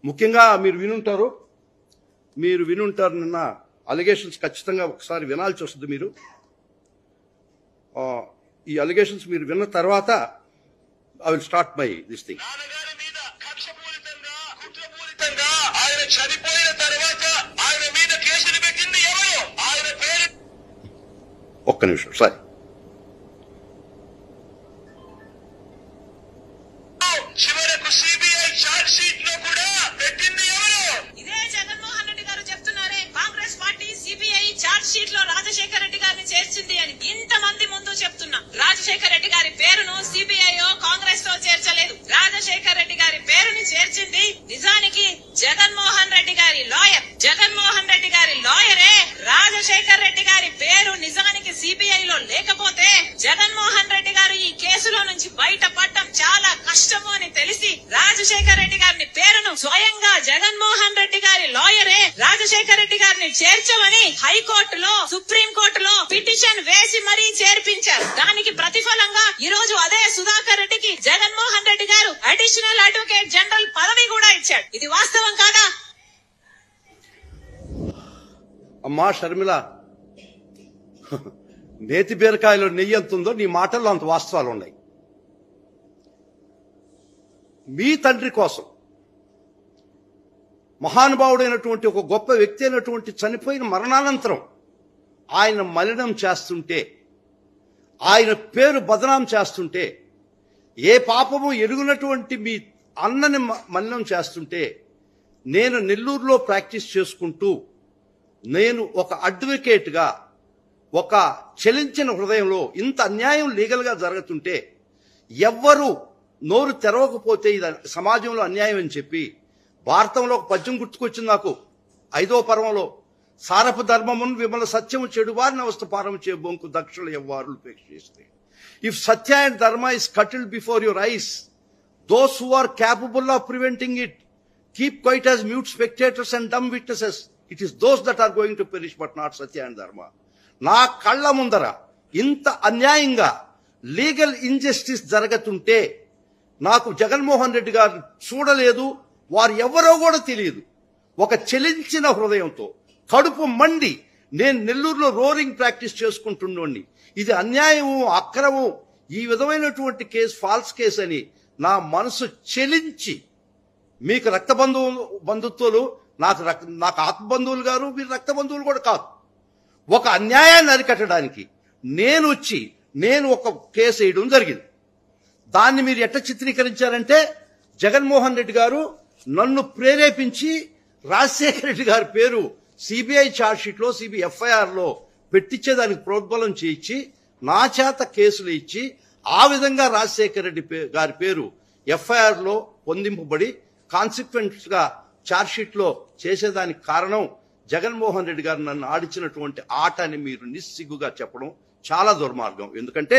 ముఖ్యంగా మీరు వినుంటారు నిన్న అలిగేషన్స్ ఖచ్చితంగా ఒకసారి వినాల్సి వస్తుంది. మీరు ఈ అలిగేషన్స్ మీరు విన్న తర్వాత I will start my this thing. ఆయన చనిపోయిన తర్వాత ఆయన మీద కేసులు పెట్టింది ఎవరు? ఆయన పేరు ఒక్క నిమిషం సారీ. చివరకు సిబిఐ చార్జ్ షీట్ లో కూడా పెట్టింది ఎవరు? ఇదే జగన్మోహన్ రెడ్డి గారు చెప్తున్నారే Congress party CBI charge sheet లో రాజశేఖర రెడ్డి గారిని చేర్చింది అని. ఇంతమంది ముందు చెప్తున్నా, రాజశేఖర రెడ్డి గారి పేరును సిబిఐ కాంగ్రెస్ తో చేర్చలేదు. రాజశేఖర రెడ్డి గారి పేరుని చేర్చింది నిజానికి జగన్మోహన్ రెడ్డి గారి లాయర్. జగన్మోహన్ రెడ్డి గారి లాయరే రాజశేఖర రెడ్డి గారి పేరు నిజానికి సిబిఐ లో లేకపోతే జగన్మోహన్ రెడ్డి గారు ఈ కేసులో నుంచి బయటపడటం చాలా కష్టము అని తెలిసి రాజశేఖర రెడ్డి గారిని పేరును స్వయంగా జగన్మోహన్ రెడ్డి గారి లాయరే రాజశేఖర రెడ్డి గారిని చేర్చమని హైకోర్టులో సుప్రీం కోర్టులో పిటిషన్ వేసి మరీ చేర్పించారు. దానికి ప్రతిఫలంగా ఈ రోజు అదే సుధాకర్ రెడ్డికి జగన్మోహన్ రెడ్డి గారు అడిషనల్ అడ్వకేట్ జనరల్ పదవి కూడా ఇచ్చాడు. ఇది వాస్తవం కాదా? అమ్మా షర్మిల, నేతి బీరకాయలో నెయ్యి ఎంత ఉందో నీ మాటల్లో అంత వాస్తవాలు ఉన్నాయి. మీ తండ్రి కోసం మహానుభావుడైనటువంటి ఒక గొప్ప వ్యక్తి అయినటువంటి చనిపోయిన మరణానంతరం ఆయన మలినం చేస్తుంటే, ఆయన పేరు బదనాం చేస్తుంటే, ఏ పాపము ఎరుగునటువంటి మీ అన్నని మలినం చేస్తుంటే, నేను నెల్లూరులో ప్రాక్టీస్ చేసుకుంటూ నేను ఒక అడ్వకేట్గా ఒక చలించిన హృదయంలో ఇంత అన్యాయం లీగల్గా జరుగుతుంటే ఎవ్వరూ నోరు తెరవకపోతే ఇది సమాజంలో అన్యాయం అని చెప్పి భారతంలో ఒక పద్యం గుర్తుకొచ్చింది నాకు. 5వ పర్వంలో సారపు ధర్మమును విమల సత్యము చెడు వారిని అవస్థ పారము చే బొంకు దక్షులు ఎవ్వారు ఉపేక్షిస్తే. If satya and dharma is curtailed before your eyes, those who are capable of preventing it keep quiet as mute spectators and dumb witnesses. It is those that are going to perish but not satya and dharma. నా కళ్ళ ముందర ఇంత అన్యాయంగా legal injustice జరుగుతుంటే నాకు జగన్మోహన్ రెడ్డి గారు చూడలేదు, వారు ఎవరో కూడా తెలియదు. ఒక చెలించిన హృదయంతో కడుపు మండి నేను నెల్లూరులో రోరింగ్ ప్రాక్టీస్ చేసుకుంటున్నోడిని. ఇది అన్యాయము, అక్రమం, ఈ విధమైనటువంటి కేసు ఫాల్స్ కేసు అని నా మనసు చెలించి, మీకు రక్త బంధుత్వాలు నాకు ఆత్మ బంధువులు గారు, మీరు రక్త బంధువులు కూడా కాదు. ఒక అన్యాయాన్ని అరికట్టడానికి నేను ఒక కేసు వేయడం జరిగింది. దాన్ని మీరు ఎట్లా చిత్రీకరించారంటే, జగన్మోహన్ రెడ్డి గారు నన్ను ప్రేరేపించి రాజశేఖర రెడ్డి గారి పేరు సిబిఐ ఛార్జ్షీట్ లో ఎఫ్ఐఆర్ లో పెట్టించేదానికి ప్రోద్బలం చేయించి నా చేత కేసులు ఇచ్చి ఆ విధంగా రాజశేఖర రెడ్డి గారి పేరు ఎఫ్ఐఆర్ లో పొందింపబడి కాన్సిక్వెన్స్ గా ఛార్జ్షీట్ లో చేసేదానికి కారణం జగన్మోహన్ రెడ్డి గారు నన్ను ఆడించినటువంటి ఆట అని మీరు నిస్సిగ్గుగా చెప్పడం చాలా దుర్మార్గం. ఎందుకంటే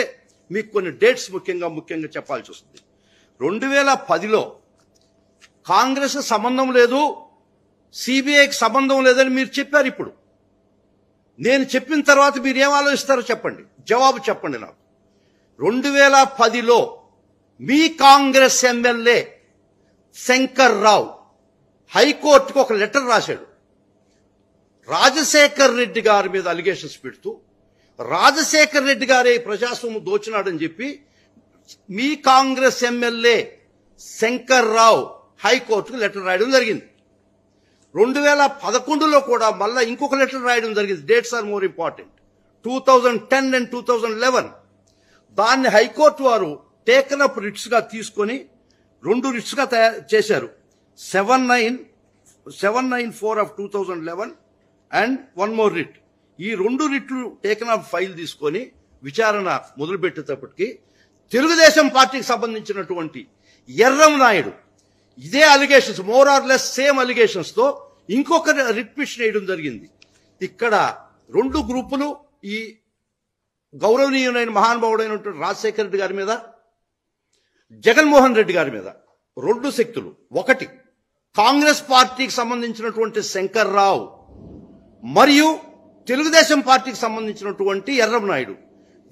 మీకు కొన్ని డేట్స్ ముఖ్యంగా చెప్పాల్సి వస్తుంది. 2010లో కాంగ్రెస్ సంబంధం లేదు, సిబిఐకి సంబంధం లేదని మీరు చెప్పారు. ఇప్పుడు నేను చెప్పిన తర్వాత మీరు ఏం ఆలోచిస్తారో చెప్పండి, జవాబు చెప్పండి నాకు. 2010లో మీ కాంగ్రెస్ ఎమ్మెల్యే శంకర్ రావు హైకోర్టుకు ఒక లెటర్ రాశాడు. రాజశేఖర్ రెడ్డి గారి మీద అలిగేషన్స్ పెడుతూ రాజశేఖర్ రెడ్డి గారే ప్రజాస్వామ్యం దోచినాడని చెప్పి మీ కాంగ్రెస్ ఎమ్మెల్యే శంకర్ రావు హైకోర్టుకు లెటర్ రాయడం జరిగింది. 2011లో కూడా మళ్ళా ఇంకొక లెటర్ రాయడం జరిగింది. Dates are more important. 2010 and 2011 దాన్ని హైకోర్టు వారు టేకన్ అప్ రిట్స్ గా తీసుకొని 2 రిట్స్ గా చేశారు. 794 ఆఫ్ 2011 అండ్ 1 మోర్ రిట్. ఈ 2 రిట్లు టేకన్ అప్ ఫైల్ తీసుకొని విచారణ మొదలుపెట్టేటప్పటికి తెలుగుదేశం పార్టీకి సంబంధించినటువంటి ఎర్రం నాయుడు ఇదే allegations, more or less same allegations తో ఇంకొక రిట్ పిటిషన్ వేయడం జరిగింది. ఇక్కడ 2 గ్రూపులు, ఈ గౌరవనీయులైన మహానుభావుడైనటువంటి రాజశేఖర రెడ్డి గారి మీద, జగన్మోహన్ రెడ్డి గారి మీద 2 శక్తులు. ఒకటి కాంగ్రెస్ పార్టీకి సంబంధించినటువంటి శంకర్ రావు మరియు తెలుగుదేశం పార్టీకి సంబంధించినటువంటి ఎర్రం నాయుడు.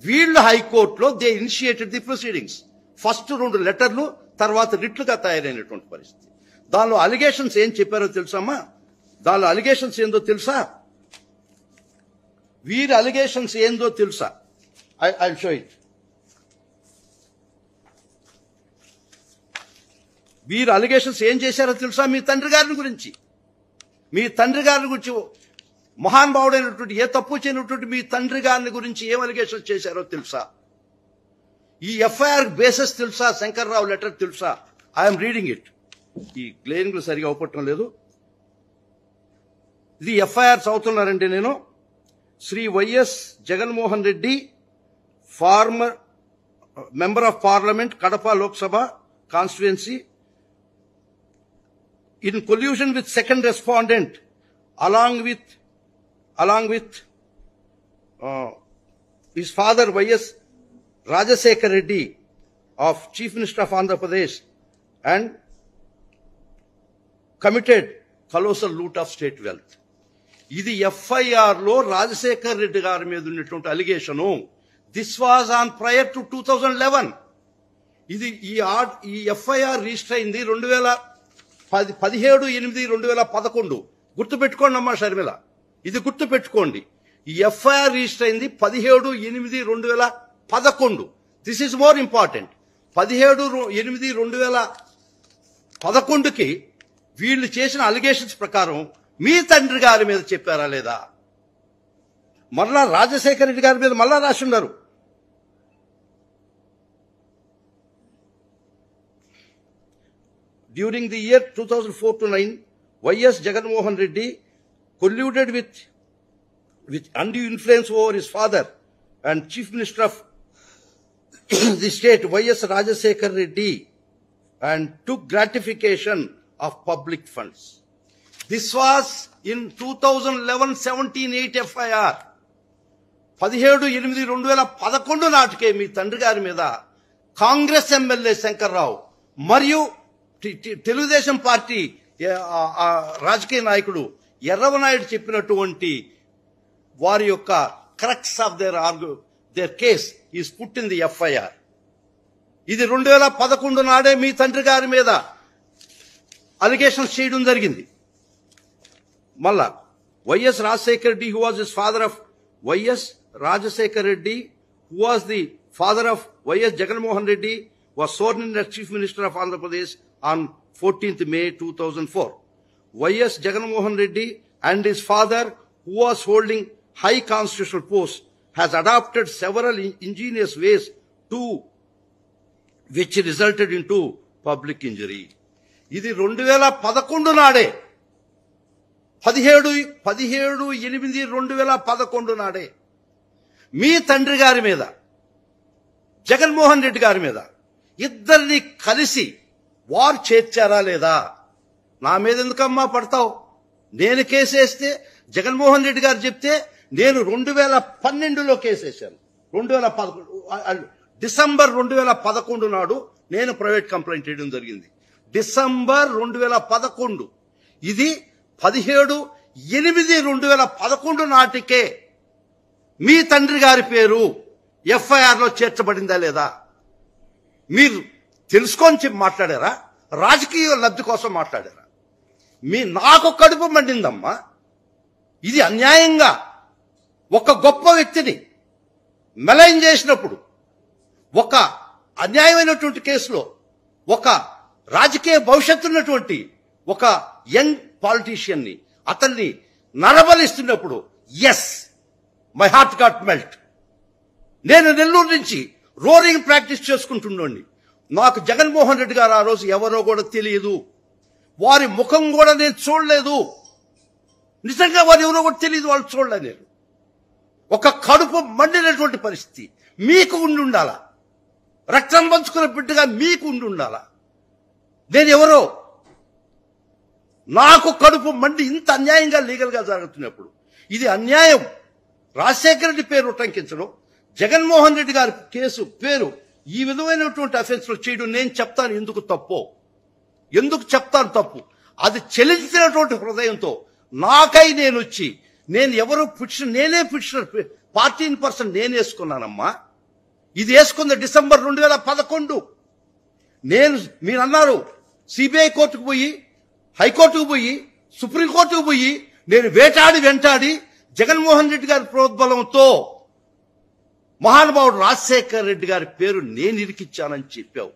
వీళ్ళు హైకోర్టులో they initiated the proceedings. First 2 లెటర్లు, తర్వాత రిట్లుగా తయారైనటువంటి పరిస్థితి. దానిలో అలిగేషన్స్ ఏం చెప్పారో తెలుసమ్మా? దానిలో అలిగేషన్స్ ఏందో తెలుసా? వీరి అలిగేషన్స్ ఏందో తెలుసా? I show it. వీరు అలిగేషన్స్ ఏం చేశారో తెలుసా? మీ తండ్రి గారిని గురించి, మహానుభావుడైనటువంటి, ఏ తప్పు చేయనటువంటి మీ తండ్రి గారిని గురించి ఏం అలిగేషన్స్ చేశారో తెలుసా? ఈ ఎఫ్ఐఆర్ బేసెస్ తెలుసా? శంకర్రావు లెటర్ తెలుసా? I'm reading it. ఈ గ్లేరింగ్ సరిగా అవపట్టడం లేదు. ఇది ఎఫ్ఐఆర్ చదువుతున్నారండి నేను. Shri YS Jaganmohan Reddy, former member of parliament, Kadapa Lok Sabha constituency, in collusion with second respondent along with his father Y.S. Rajasekhar Reddy of Chief Minister of Andhra Pradesh, and committed colossal loot of state wealth. ఇది FIR లో రాజశేఖర్ రెడ్డి గారి మీద ఉన్నటువంటి allegation. This was on prior to 2011. ఇది ఈ FIR register అయింది 17/8/2011. గుర్తుపెట్టుకోండి అమ్మా షర్మిల, ఇది గుర్తుపెట్టుకోండి. ఈ ఎఫ్ఐఆర్ రిజిస్టర్ అయింది 17/8/2011. This is more important. 17/8/2011కి వీళ్ళు చేసిన అలిగేషన్స్ ప్రకారం మీ తండ్రి గారి మీద చెప్పారా లేదా? మరలా రాజశేఖర రెడ్డి గారి మీద మళ్ళా రాసి ఉన్నారు. During the year 2004 to 9, Y.S. Jaganmohan Reddy colluded with undue influence over his father and Chief Minister of the state, Y.S. Rajasekhar Reddy, and took gratification of public funds. This was in 2011-17-8 FIR. 17/8/2011 నాటికే మీ తండ్రి గారి మీద Congress MLA Shankarrao మరియు Telugu Desam party రాజకీయ నాయకుడు ఎర్రవనాయుడు చెప్పినటువంటి వారి యొక్క crux of their case is put in the FIR. ఇది 2011 నాడే మీ తండ్రి గారి మీద అలిగేషన్స్ చేయడం జరిగింది. మళ్ళా YS Rajasekhar Reddy, who was his father of YS Rajasekhar Reddy, who was the father of YS Jaganmohan Reddy, was sworn in as Chief Minister of Andhra Pradesh on 14th May 2004. Y.S. Jaganmohan Reddy and his father, who was holding high constitutional posts, has adopted several ingenious ways to which resulted into public injury. ఇది 2011 నాడే, 17/8/2011 నాడే మీ తండ్రి గారి మీద, జగన్మోహన్ రెడ్డి గారి మీద ఇద్దరిని కలిసి వారు చేర్చారా లేదా? నా మీద ఎందుకమ్మా పడతావు? నేను కేసేస్తే, జగన్మోహన్ రెడ్డి గారు చెప్తే, నేను 2012లో కేసేశాను. 2011 డిసెంబర్ 2011 నాడు నేను ప్రైవేట్ కంప్లైంట్ చేయడం జరిగింది. డిసెంబర్ 2011. ఇది 17/8/2011 నాటికే మీ తండ్రి గారి పేరు ఎఫ్ఐఆర్ లో చేర్చబడిందా లేదా? మీరు తెలుసుకొని మాట్లాడారా? రాజకీయ లబ్ధి కోసం మాట్లాడారా? నాకు కడుపు మండిందమ్మా. ఇది అన్యాయంగా ఒక గొప్ప వ్యక్తిని మెలైన్ చేసినప్పుడు, ఒక అన్యాయమైనటువంటి కేసులో ఒక రాజకీయ భవిష్యత్తు ఉన్నటువంటి ఒక యంగ్ పాలిటీషియన్ ని, అతన్ని నరబలిస్తున్నప్పుడు, yes, my heart got melt. నేను నెల్లూరు నుంచి రోరింగ్ ప్రాక్టీస్ చేసుకుంటున్నాండి. నాకు జగన్మోహన్ రెడ్డి గారు ఆ రోజు ఎవరో కూడా తెలియదు, వారి ముఖం కూడా నేను చూడలేదు. నిజంగా వారు ఎవరో కూడా తెలియదు, వాళ్ళు చూడలే. నేను ఒక కడుపు మండినటువంటి పరిస్థితి మీకు ఉండాలా? రక్తం పంచుకున్న బిడ్డగా మీకు ఉండాలా? నేను ఎవరో, నాకు కడుపు మండి ఇంత అన్యాయంగా లీగల్ గా జరుగుతున్నప్పుడు, ఇది అన్యాయం. రాజశేఖర రెడ్డి పేరు ఉటంకించడం, జగన్మోహన్ రెడ్డి గారి కేసు పేరు ఈ విధమైనటువంటి అఫెన్స్ లో చేయడం, నేను చెప్తాను ఎందుకు తప్పు, ఎందుకు చెప్తాను తప్పు. అది చెల్లించినటువంటి హృదయంతో నాకై నేను వచ్చి, నేను ఎవరు నేనే పిటిషనర్, పార్టీ ఇన్ పర్సన్ నేను వేసుకున్నానమ్మా. ఇది వేసుకుంది డిసెంబర్ 2011. నేను, మీరు అన్నారు సిబిఐ కోర్టుకు పోయి హైకోర్టుకు పోయి సుప్రీంకోర్టుకు పోయి నేను వెంటాడి జగన్మోహన్ రెడ్డి గారి ప్రోద్బలంతో మహానుభావుడు రాజశేఖర్ రెడ్డి గారి పేరు నేను ఇరికిచ్చానని చెప్పావు.